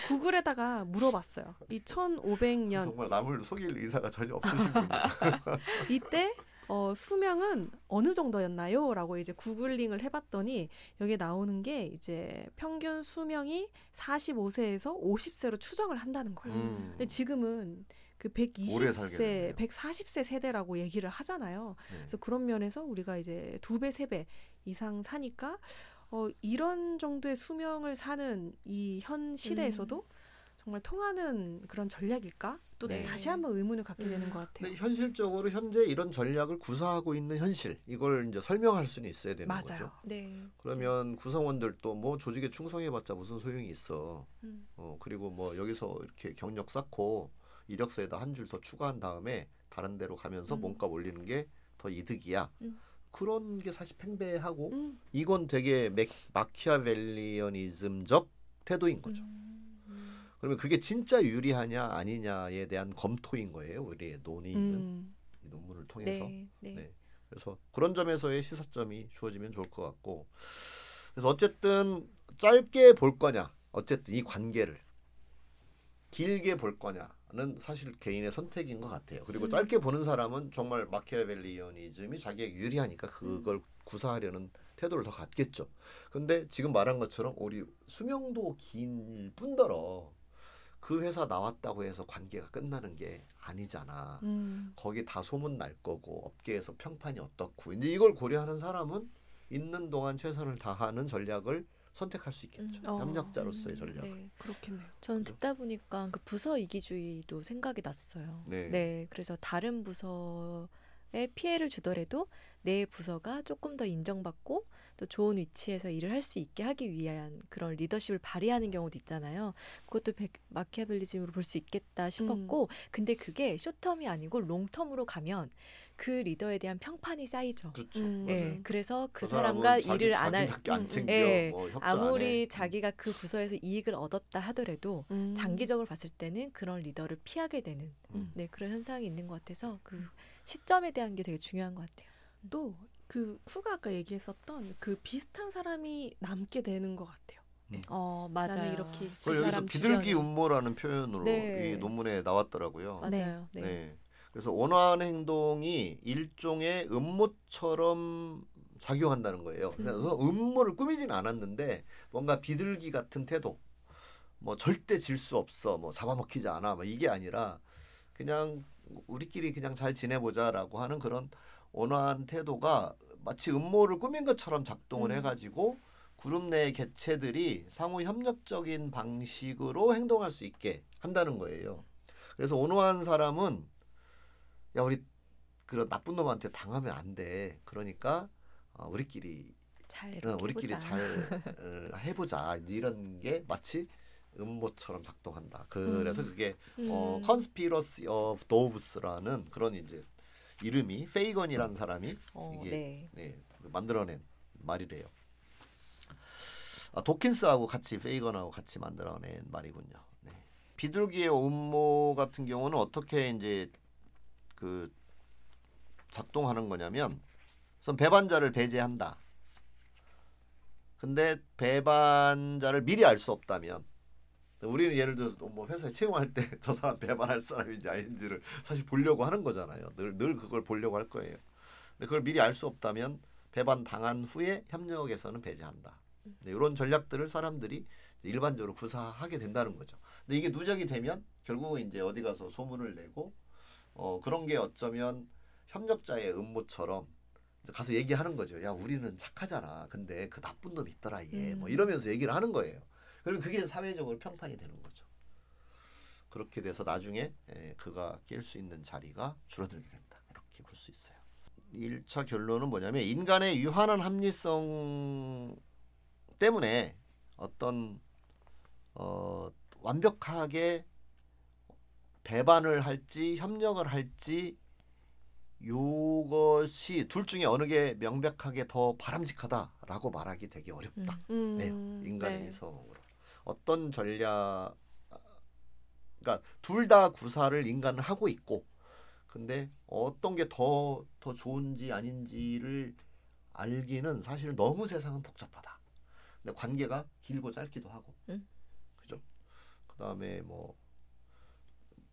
구글에다가 물어봤어요. 이 1500년 정말 남을 속일 의사가 전혀 없으시군요. 이때 수명은 어느 정도였나요? 라고 이제 구글링을 해봤더니 여기에 나오는 게 이제 평균 수명이 45세에서 50세로 추정을 한다는 거예요. 근데 지금은 그 오래 살게 120세, 되네요. 140세 세대라고 얘기를 하잖아요. 네. 그래서 그런 면에서 우리가 이제 2배, 3배 이상 사니까 이런 정도의 수명을 사는 이 현 시대에서도 정말 통하는 그런 전략일까? 또 네. 다시 한번 의문을 갖게 되는 것 같아요. 근데 현실적으로 현재 이런 전략을 구사하고 있는 현실 이걸 이제 설명할 수는 있어야 되는 맞아요. 거죠. 네. 그러면 구성원들도 뭐 조직에 충성해봤자 무슨 소용이 있어. 음. 그리고 뭐 여기서 이렇게 경력 쌓고 이력서에다 한 줄 더 추가한 다음에 다른 데로 가면서 몸값 올리는 게 더 이득이야. 그런 게 사실 팽배하고 이건 되게 마키아벨리언이즘적 태도인 거죠. 그러면 그게 진짜 유리하냐 아니냐에 대한 검토인 거예요. 우리의 논의는 이 논문을 통해서. 네. 그래서 그런 점에서의 시사점이 주어지면 좋을 것 같고. 그래서 어쨌든 짧게 볼 거냐, 어쨌든 이 관계를 길게 볼 거냐는 사실 개인의 선택인 것 같아요. 그리고 짧게 보는 사람은 정말 마키아벨리언이즘이 자기에게 유리하니까 그걸 구사하려는 태도를 더 갖겠죠. 근데 지금 말한 것처럼 우리 수명도 긴 뿐더러 그 회사 나왔다고 해서 관계가 끝나는 게 아니잖아. 거기 다 소문 날 거고 업계에서 평판이 어떻고 이제 이걸 고려하는 사람은 있는 동안 최선을 다하는 전략을 선택할 수 있겠죠. 협력자로서의 전략. 네. 그렇겠네요. 전 듣다 보니까 그 부서 이기주의도 생각이 났어요. 네. 그래서 다른 부서에 피해를 주더라도 내 부서가 조금 더 인정받고 또 좋은 위치에서 일을 할 수 있게 하기 위한 그런 리더십을 발휘하는 경우도 있잖아요. 그것도 마키아벨리즘으로 볼 수 있겠다 싶었고 근데 그게 숏텀이 아니고 롱텀으로 가면 그 리더에 대한 평판이 쌓이죠. 그렇죠. 네, 그래서 그 사람은 사람과 자기 일을 안 할, 자기밖에 안 챙겨. 예, 뭐 협조 안 아무리 해. 자기가 그 부서에서 이익을 얻었다 하더라도 장기적으로 봤을 때는 그런 리더를 피하게 되는 네, 그런 현상이 있는 것 같아서 그 시점에 대한 게 되게 중요한 것 같아요. 또 그 쿠가 아까 얘기했었던 그 비슷한 사람이 남게 되는 것 같아요. 맞아요. 나는 이렇게 그리고 여기서 사람 비둘기 주변에. 음모라는 표현으로 네. 이 논문에 나왔더라고요. 맞아요. 네. 네. 그래서 원하는 행동이 일종의 음모처럼 작용한다는 거예요. 그래서 음모를 꾸미진 않았는데 뭔가 비둘기 같은 태도, 뭐 절대 질 수 없어, 뭐 잡아먹히지 않아, 뭐 이게 아니라 그냥 우리끼리 그냥 잘 지내보자라고 하는 그런 온화한 태도가 마치 음모를 꾸민 것처럼 작동을 해가지고 그룹 내 개체들이 상호 협력적인 방식으로 행동할 수 있게 한다는 거예요. 그래서 온화한 사람은 야 우리 그런 나쁜 놈한테 당하면 안 돼. 그러니까 우리끼리 잘 우리끼리 해보자. 잘 해보자. 이런 게 마치 음모처럼 작동한다. 그래서 그게 Conspiracy of Doves라는 그런 이제 이름이 페이건이라는 사람이 이게 만들어낸 말이래요. 도킨스하고 같이 페이건하고 같이 만들어낸 말이군요. 네. 비둘기의 음모 같은 경우는 어떻게 이제 그 작동하는 거냐면 우선 배반자를 배제한다. 근데 배반자를 미리 알 수 없다면 우리는 예를 들어서 뭐 회사에 채용할 때 저 사람 배반할 사람인지 아닌지를 사실 보려고 하는 거잖아요. 늘 그걸 보려고 할 거예요. 근데 그걸 미리 알 수 없다면 배반 당한 후에 협력에서는 배제한다. 네, 이런 전략들을 사람들이 일반적으로 구사하게 된다는 거죠. 근데 이게 누적이 되면 결국은 이제 어디 가서 소문을 내고 그런 게 어쩌면 협력자의 음모처럼 가서 얘기하는 거죠. 야 우리는 착하잖아. 근데 그 나쁜 놈 있더라 얘. 뭐 이러면서 얘기를 하는 거예요. 그리고 그게 사회적으로 평판이 되는 거죠. 그렇게 돼서 나중에 그가 낄 수 있는 자리가 줄어들게 된다. 이렇게 볼 수 있어요. 1차 결론은 뭐냐면 인간의 유한한 합리성 때문에 어떤 완벽하게 배반을 할지 협력을 할지 요것이 둘 중에 어느 게 명백하게 더 바람직하다라고 말하기 되게 어렵다. 네, 인간의 이성으로 어떤 전략, 그러니까 둘 다 구사를 인간은 하고 있고, 근데 어떤 게 더 좋은지 아닌지를 알기는 사실 너무 세상은 복잡하다. 근데 관계가 길고 짧기도 하고, 그죠? 그다음에 뭐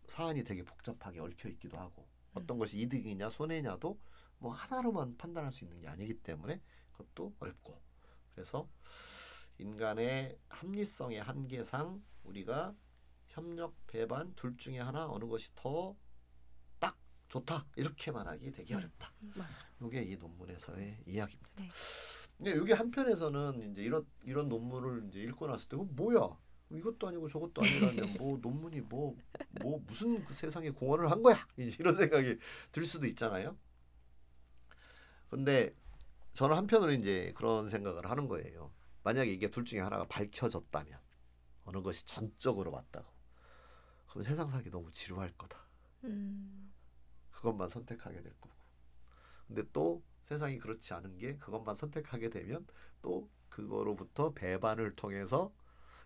사안이 되게 복잡하게 얽혀 있기도 하고 어떤 것이 이득이냐 손해냐도 뭐 하나로만 판단할 수 있는 게 아니기 때문에 그것도 어렵고 그래서 인간의 합리성의 한계상 우리가 협력, 배반 둘 중에 하나 어느 것이 더 딱 좋다 이렇게 말하기 되게 어렵다. 맞아요. 이게 이 논문에서의 이야기입니다. 네. 근데 이게 한편에서는 이제 이런 논문을 이제 읽고 났을 때 뭐야? 이것도 아니고 저것도 아니라면 뭐 논문이 뭐 무슨 그 세상에 공헌을 한 거야? 이런 생각이 들 수도 있잖아요. 근데 저는 한편으로 이제 그런 생각을 하는 거예요. 만약에 이게 둘 중에 하나가 밝혀졌다면 어느 것이 전적으로 맞다고 그럼 세상 살기 너무 지루할 거다. 그것만 선택하게 될 거고. 근데 또 세상이 그렇지 않은 게 그것만 선택하게 되면 또 그거로부터 배반을 통해서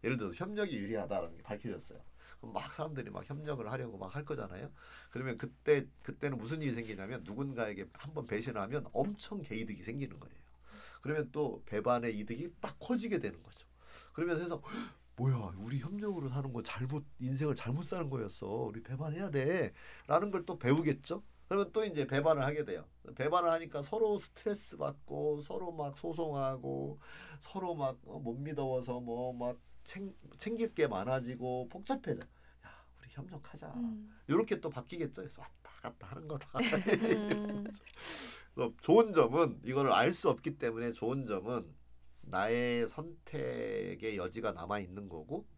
예를 들어서 협력이 유리하다는 게 밝혀졌어요. 그럼 막 사람들이 막 협력을 하려고 막 할 거잖아요. 그러면 그때는 무슨 일이 생기냐면 누군가에게 한번 배신하면 엄청 개이득이 생기는 거예요. 그러면 또 배반의 이득이 딱 커지게 되는 거죠. 그러면 세상 뭐야 우리 협력으로 사는 거 인생을 잘못 사는 거였어. 우리 배반해야 돼. 라는 걸 또 배우겠죠. 그러면 또 이제 배반을 하게 돼요. 배반을 하니까 서로 스트레스 받고 서로 막 소송하고 서로 막 못 믿어서 뭐 막 챙길 게 많아지고 복잡해져. 야 우리 협력하자. 이렇게 또 바뀌겠죠. 그래서 왔다 갔다 하는 거다. 좋은 점은 이거를 알 수 없기 때문에 좋은 점은 나의 선택의 여지가 남아 있는 거고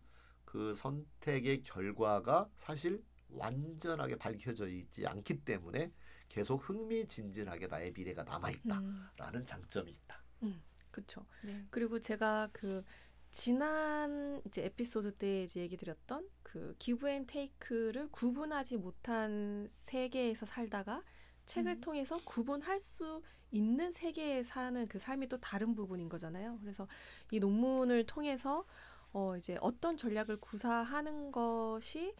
그 선택의 결과가 사실 완전하게 밝혀져 있지 않기 때문에 계속 흥미진진하게 나의 미래가 남아 있다라는 장점이 있다. 그렇죠. 네. 그리고 제가 그 지난 이제 에피소드 때 이제 얘기 드렸던 그 기브 앤 테이크를 구분하지 못한 세계에서 살다가 책을 통해서 구분할 수 있는 세계에 사는 그 삶이 또 다른 부분인 거잖아요. 그래서 이 논문을 통해서 이제 어떤 전략을 구사하는 것이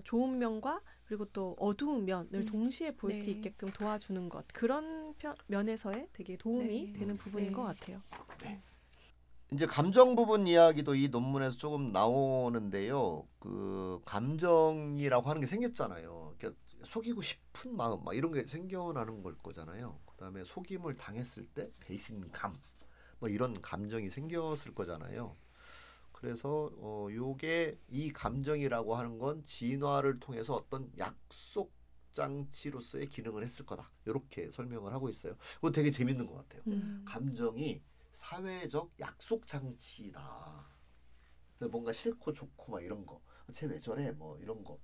좋은 면과 그리고 또 어두운 면을 동시에 볼 수 네. 있게끔 도와주는 것 그런 면에서의 되게 도움이 네. 되는 부분인 네. 것 같아요. 이제 감정 부분 이야기도 이 논문에서 조금 나오는데요. 그 감정이라고 하는 게 생겼잖아요. 그러니까 속이고 싶은 마음 막 이런 게 생겨나는 걸 거잖아요. 그다음에 속임을 당했을 때 배신감 뭐 이런 감정이 생겼을 거잖아요. 그래서 요게 이 감정이라고 하는 건 진화를 통해서 어떤 약속 장치로서의 기능을 했을 거다. 이렇게 설명을 하고 있어요. 그거 되게 재밌는 것 같아요. 감정이 사회적 약속 장치다. 뭔가 싫고 좋고 막 이런 거, 쟤 왜 저래 뭐 이런 거.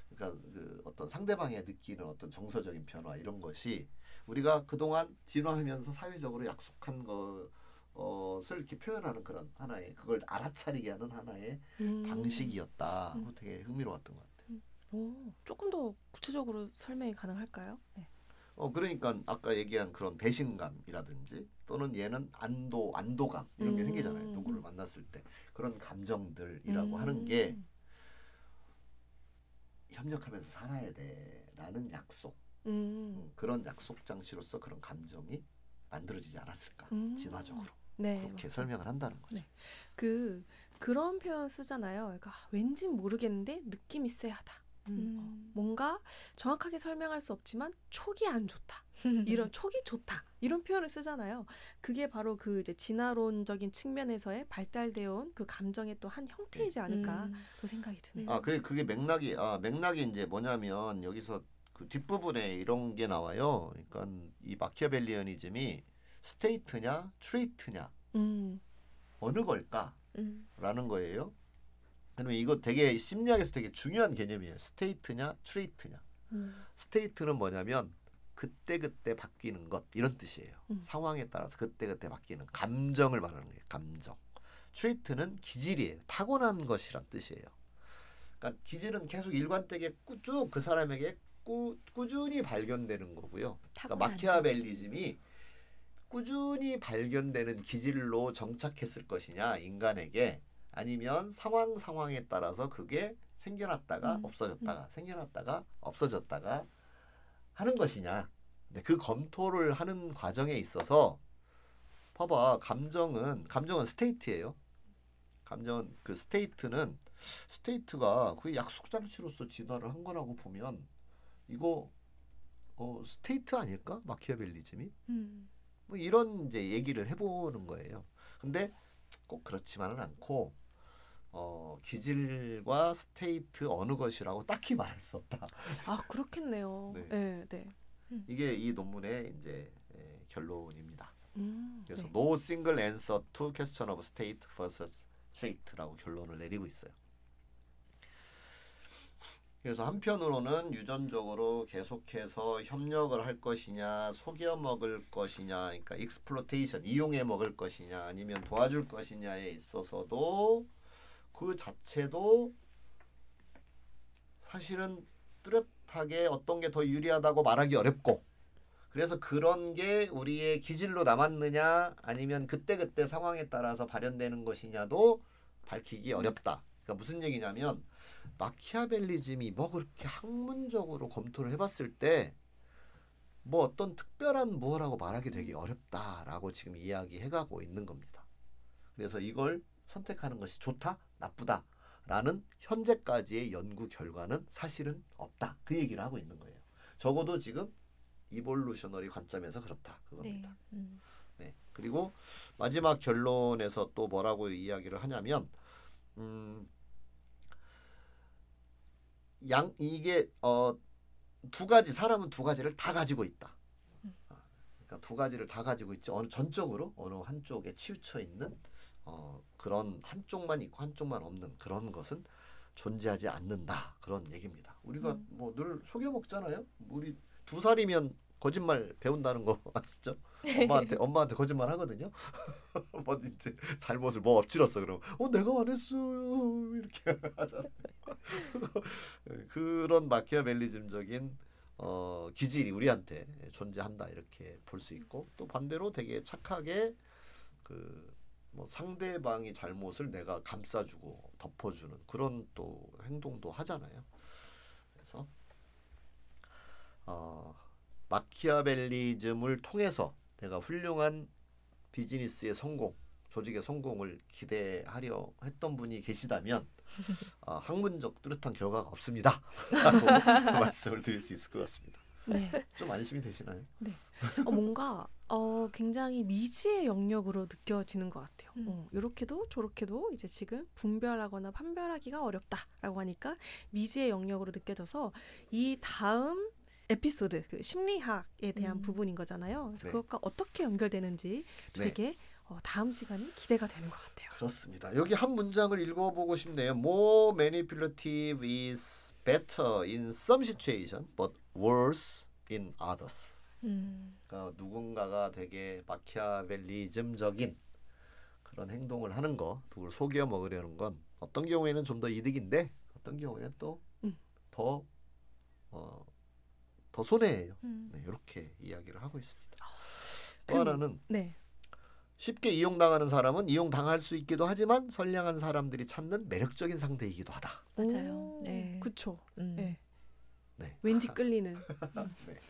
그러니까 그 어떤 상대방이 느끼는 어떤 정서적인 변화 이런 것이 우리가 그동안 진화하면서 사회적으로 약속한 것을 이렇게 표현하는 그런 하나의 그걸 알아차리게 하는 하나의 방식이었다. 그거 되게 흥미로웠던 것 같아요. 조금 더 구체적으로 설명이 가능할까요? 네. 그러니까 아까 얘기한 그런 배신감이라든지 또는 얘는 안도감 이런 게 생기잖아요. 누구를 만났을 때 그런 감정들이라고 하는 게 협력하면서 살아야 돼라는 약속 그런 약속 장치로서 그런 감정이 만들어지지 않았을까 진화적으로 네, 그렇게 맞습니다. 설명을 한다는 거죠. 네. 그런 표현 쓰잖아요. 그러니까 왠지 모르겠는데 느낌이 쎄하다. 뭔가 정확하게 설명할 수 없지만 촉이 안 좋다. 이런 촉이 좋다. 이런 표현을 쓰잖아요. 그게 바로 그 이제 진화론적인 측면에서의 발달되어 온 그 감정의 또 한 형태이지 않을까 또 생각이 드네요. 그게 맥락이 이제 뭐냐면 여기서 그 뒷부분에 이런 게 나와요. 그러니까 이 마키아벨리아니즘이 스테이트냐 트레이트냐 어느 걸까라는 거예요. 그러면 이거 되게 심리학에서 되게 중요한 개념이에요. 스테이트냐 트레이트냐. 스테이트는 뭐냐면 그때그때 바뀌는 것 이런 뜻이에요. 상황에 따라서 그때그때 바뀌는 감정을 말하는 거예요. 감정. 트레이트는 기질이에요. 타고난 것이란 뜻이에요. 그러니까 기질은 계속 일관되게 쭉 그 사람에게 꾸준히 발견되는 거고요. 그러니까 마키아벨리즘이 꾸준히 발견되는 기질로 정착했을 것이냐 인간에게 아니면 상황에 따라서 그게 생겨났다가 없어졌다가 생겨났다가 없어졌다가 하는 것이냐. 그 검토를 하는 과정에 있어서 봐봐 감정은 스테이트예요. 감정은 그 스테이트는 스테이트가 그 약속 장치로서 진화를 한 거라고 보면 이거 스테이트 아닐까? 마키아벨리즘이? 뭐 이런 이제 얘기를 해보는 거예요. 근데 꼭 그렇지만은 않고 기질과 스테이트 어느 것이라고 딱히 말할 수 없다. 아 그렇겠네요. 네. 네, 네. 이게 이 논문의 이제 결론입니다. 그래서 네. No single answer to question of state versus trait라고 결론을 내리고 있어요. 그래서 한편으로는 유전적으로 계속해서 협력을 할 것이냐, 속여 먹을 것이냐, 그러니까 익스플로테이션, 이용해 먹을 것이냐, 아니면 도와줄 것이냐에 있어서도 그 자체도 사실은 뚜렷하게 어떤 게 더 유리하다고 말하기 어렵고, 그래서 그런 게 우리의 기질로 남았느냐, 아니면 그때그때 상황에 따라서 발현되는 것이냐도 밝히기 어렵다. 그러니까 무슨 얘기냐면 마키아벨리즘이 뭐 그렇게 학문적으로 검토를 해봤을 때 뭐 어떤 특별한 뭐라고 말하기 되게 어렵다라고 지금 이야기해가고 있는 겁니다. 그래서 이걸 선택하는 것이 좋다, 나쁘다 라는 현재까지의 연구 결과는 사실은 없다. 그 얘기를 하고 있는 거예요. 적어도 지금 이볼루셔너리 관점에서 그렇다. 그겁니다. 네. 그리고 마지막 결론에서 또 뭐라고 이야기를 하냐면 이게 두 가지, 사람은 두 가지를 다 가지고 있다. 그러니까 두 가지를 다 가지고 있지 전적으로 어느 한쪽에 치우쳐 있는 그런 한쪽만 있고 한쪽만 없는 그런 것은 존재하지 않는다. 그런 얘기입니다. 우리가 뭐 늘 속여 먹잖아요. 우리 2살이면 거짓말 배운다는 거 아시죠? 엄마한테 거짓말 하거든요. 뭐 이제 잘못을 뭐 엎질렀어 그러면 내가 안 했어요 이렇게 하잖아요. 그런 마키아벨리즘적인 기질이 우리한테 존재한다 이렇게 볼 수 있고, 또 반대로 되게 착하게 뭐 상대방이 잘못을 내가 감싸주고 덮어주는 그런 또 행동도 하잖아요. 그래서 마키아벨리즘을 통해서 내가 훌륭한 비즈니스의 성공, 조직의 성공을 기대하려 했던 분이 계시다면 학문적 뚜렷한 결과가 없습니다. 라고 말씀을 드릴 수 있을 것 같습니다. 네. 좀 안심이 되시나요? 네. 뭔가 굉장히 미지의 영역으로 느껴지는 것 같아요. 이렇게도 저렇게도 이제 지금 분별하거나 판별하기가 어렵다라고 하니까 미지의 영역으로 느껴져서 이 다음 에피소드, 그 심리학에 대한 부분인 거잖아요. 그래서 네. 그것과 어떻게 연결되는지 네. 되게 다음 시간이 기대가 되는 것 같아요. 그렇습니다. 여기 한 문장을 읽어보고 싶네요. More manipulative is better in some situation, but worse in others. 그러니까 누군가가 되게 마키아벨리즘적인 그런 행동을 하는 거, 누굴 속여 먹으려는 건 어떤 경우에는 좀 더 이득인데 어떤 경우에는 또 더 손해예요. 네, 이렇게 이야기를 하고 있습니다. 또 하나는 네. 쉽게 이용당하는 사람은 이용당할 수 있기도 하지만 선량한 사람들이 찾는 매력적인 상대이기도 하다. 맞아요. 네. 그렇죠. 네. 네. 왠지 끌리는. 네.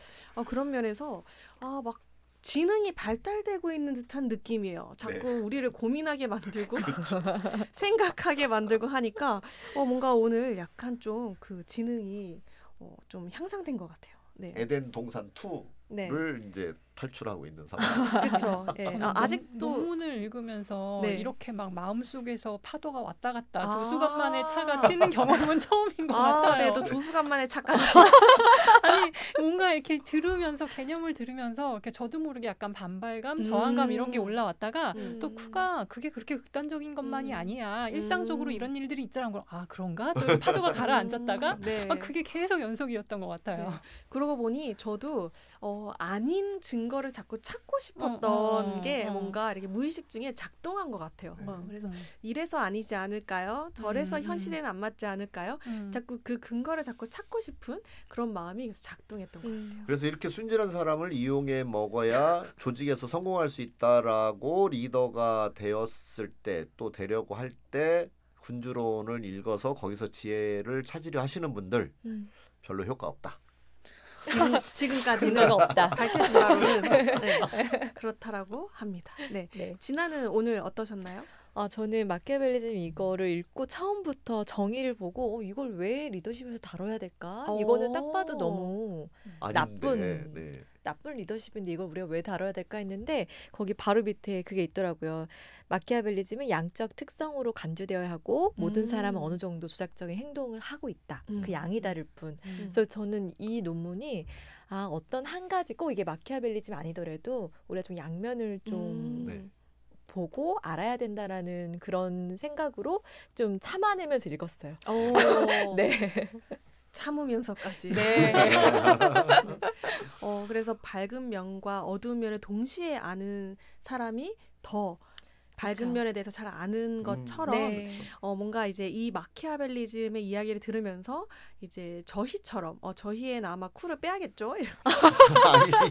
그런 면에서 막 지능이 발달되고 있는 듯한 느낌이에요. 자꾸 네. 우리를 고민하게 만들고 생각하게 만들고 하니까 뭔가 오늘 약간 좀 그 지능이 좀 향상된 것 같아요. 네. 에덴 동산 2를 이제 탈출하고 있는 상황. 그렇죠. 네. 아직도 논문을 읽으면서 네. 이렇게 막 마음속에서 파도가 왔다 갔다 아. 2시간 만에 차가 치는 경험은 처음인 것 같아요. 네, 또 2시간 만에 차까지. 아니 뭔가 이렇게 들으면서 개념을 들으면서 이렇게 저도 모르게 약간 반발감, 저항감 이런 게 올라왔다가 또 쿠가 그게 그렇게 극단적인 것만이 아니야. 일상적으로 이런 일들이 있잖아. 그런가? 또 파도가 가라앉았다가 네. 그게 계속 연속이었던 것 같아요. 네. 그러고 보니 저도 아닌 증거를 자꾸 찾고 싶었던 게 뭔가 이렇게 무의식 중에 작동한 것 같아요. 그래서 이래서 아니지 않을까요? 저래서 현실에는 안 맞지 않을까요? 자꾸 그 근거를 자꾸 찾고 싶은 그런 마음이 계속 작동했던 것 같아요. 그래서 이렇게 순진한 사람을 이용해 먹어야 조직에서 성공할 수 있다라고 리더가 되었을 때, 또 되려고 할 때 군주론을 읽어서 거기서 지혜를 찾으려 하시는 분들 별로 효과 없다. 지금까지는 근거가 없다. 밝혀진 바로는 네, 그렇다라고 합니다. 네. 네. 진아는 오늘 어떠셨나요? 저는 마키아벨리즘 이거를 읽고 처음부터 정의를 보고 이걸 왜 리더십에서 다뤄야 될까? 이거는 딱 봐도 너무 아닌데. 나쁜 리더십인데 이걸 우리가 왜 다뤄야 될까 했는데 거기 바로 밑에 그게 있더라고요. 마키아벨리즘은 양적 특성으로 간주되어야 하고 모든 사람은 어느 정도 조작적인 행동을 하고 있다. 그 양이 다를 뿐. 그래서 저는 이 논문이 어떤 한 가지 꼭 이게 마키아벨리즘 아니더라도 우리가 좀 양면을 좀 네. 보고 알아야 된다라는 그런 생각으로 좀 참아내면서 읽었어요. 네. 참으면서까지. 네. 그래서 밝은 면과 어두운 면을 동시에 아는 사람이 더 밝은 그쵸. 면에 대해서 잘 아는 것처럼 네. 뭔가 이제 이 마키아벨리즘의 이야기를 들으면서 이제 저희처럼 저희는 아마 쿠를 빼야겠죠.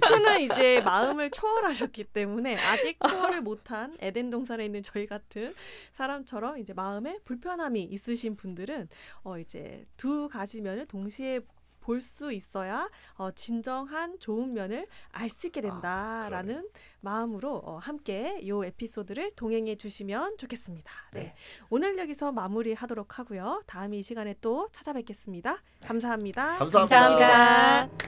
쿠는 이제 마음을 초월하셨기 때문에 아직 초월을 못한 에덴 동산에 있는 저희 같은 사람처럼 이제 마음에 불편함이 있으신 분들은 이제 두 가지 면을 동시에 볼 수 있어야 진정한 좋은 면을 알 수 있게 된다라는 마음으로 함께 이 에피소드를 동행해 주시면 좋겠습니다. 네. 오늘 여기서 마무리하도록 하고요. 다음 이 시간에 또 찾아뵙겠습니다. 감사합니다. 감사합니다. 감사합니다.